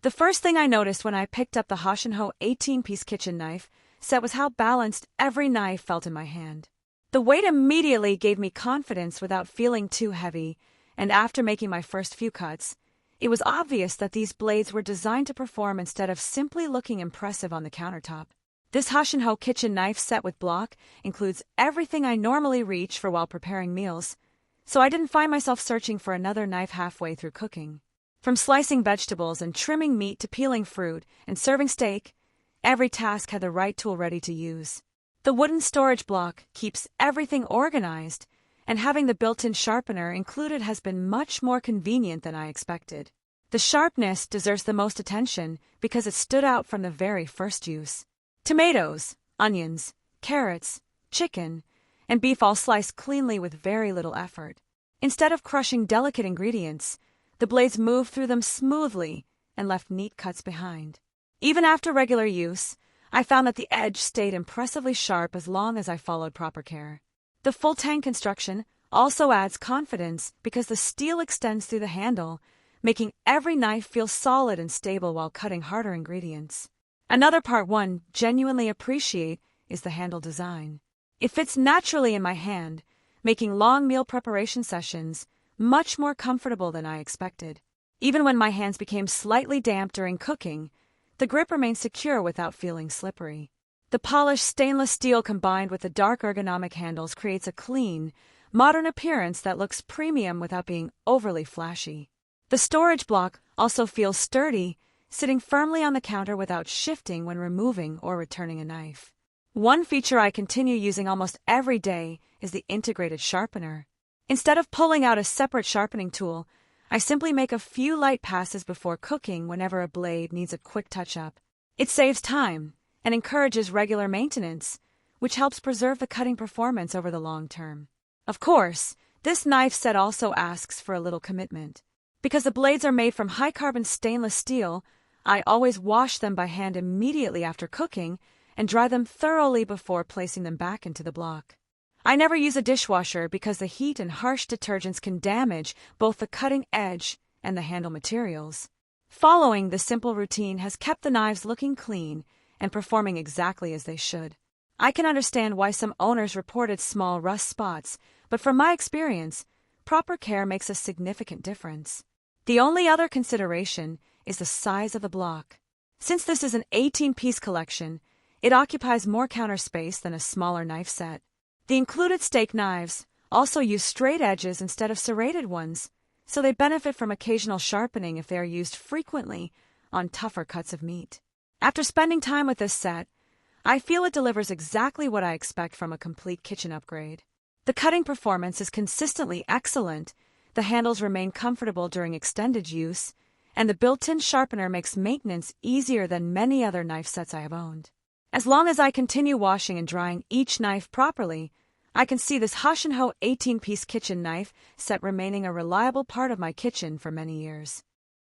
The first thing I noticed when I picked up the HOSHANHO 18-piece kitchen knife set was how balanced every knife felt in my hand. The weight immediately gave me confidence without feeling too heavy, and after making my first few cuts, it was obvious that these blades were designed to perform instead of simply looking impressive on the countertop. This HOSHANHO kitchen knife set with block includes everything I normally reach for while preparing meals, so I didn't find myself searching for another knife halfway through cooking. From slicing vegetables and trimming meat to peeling fruit and serving steak, every task had the right tool ready to use. The wooden storage block keeps everything organized, and having the built-in sharpener included has been much more convenient than I expected. The sharpness deserves the most attention because it stood out from the very first use. Tomatoes, onions, carrots, chicken, and beef all sliced cleanly with very little effort. Instead of crushing delicate ingredients, the blades moved through them smoothly and left neat cuts behind. Even after regular use, I found that the edge stayed impressively sharp as long as I followed proper care. The full tang construction also adds confidence because the steel extends through the handle, making every knife feel solid and stable while cutting harder ingredients. Another part one genuinely appreciate is the handle design. It fits naturally in my hand, making long meal preparation sessions much more comfortable than I expected. Even when my hands became slightly damp during cooking, the grip remained secure without feeling slippery. The polished stainless steel combined with the dark ergonomic handles creates a clean, modern appearance that looks premium without being overly flashy. The storage block also feels sturdy, sitting firmly on the counter without shifting when removing or returning a knife. One feature I continue using almost every day is the integrated sharpener. Instead of pulling out a separate sharpening tool, I simply make a few light passes before cooking whenever a blade needs a quick touch-up. It saves time and encourages regular maintenance, which helps preserve the cutting performance over the long term. Of course, this knife set also asks for a little commitment. Because the blades are made from high-carbon stainless steel, I always wash them by hand immediately after cooking and dry them thoroughly before placing them back into the block. I never use a dishwasher because the heat and harsh detergents can damage both the cutting edge and the handle materials. Following this simple routine has kept the knives looking clean and performing exactly as they should. I can understand why some owners reported small rust spots, but from my experience, proper care makes a significant difference. The only other consideration is the size of the block. Since this is an 18-piece collection, it occupies more counter space than a smaller knife set. The included steak knives also use straight edges instead of serrated ones, so they benefit from occasional sharpening if they are used frequently on tougher cuts of meat. After spending time with this set, I feel it delivers exactly what I expect from a complete kitchen upgrade. The cutting performance is consistently excellent, the handles remain comfortable during extended use, and the built-in sharpener makes maintenance easier than many other knife sets I have owned. As long as I continue washing and drying each knife properly, I can see this HOSHANHO 18-piece kitchen knife set remaining a reliable part of my kitchen for many years.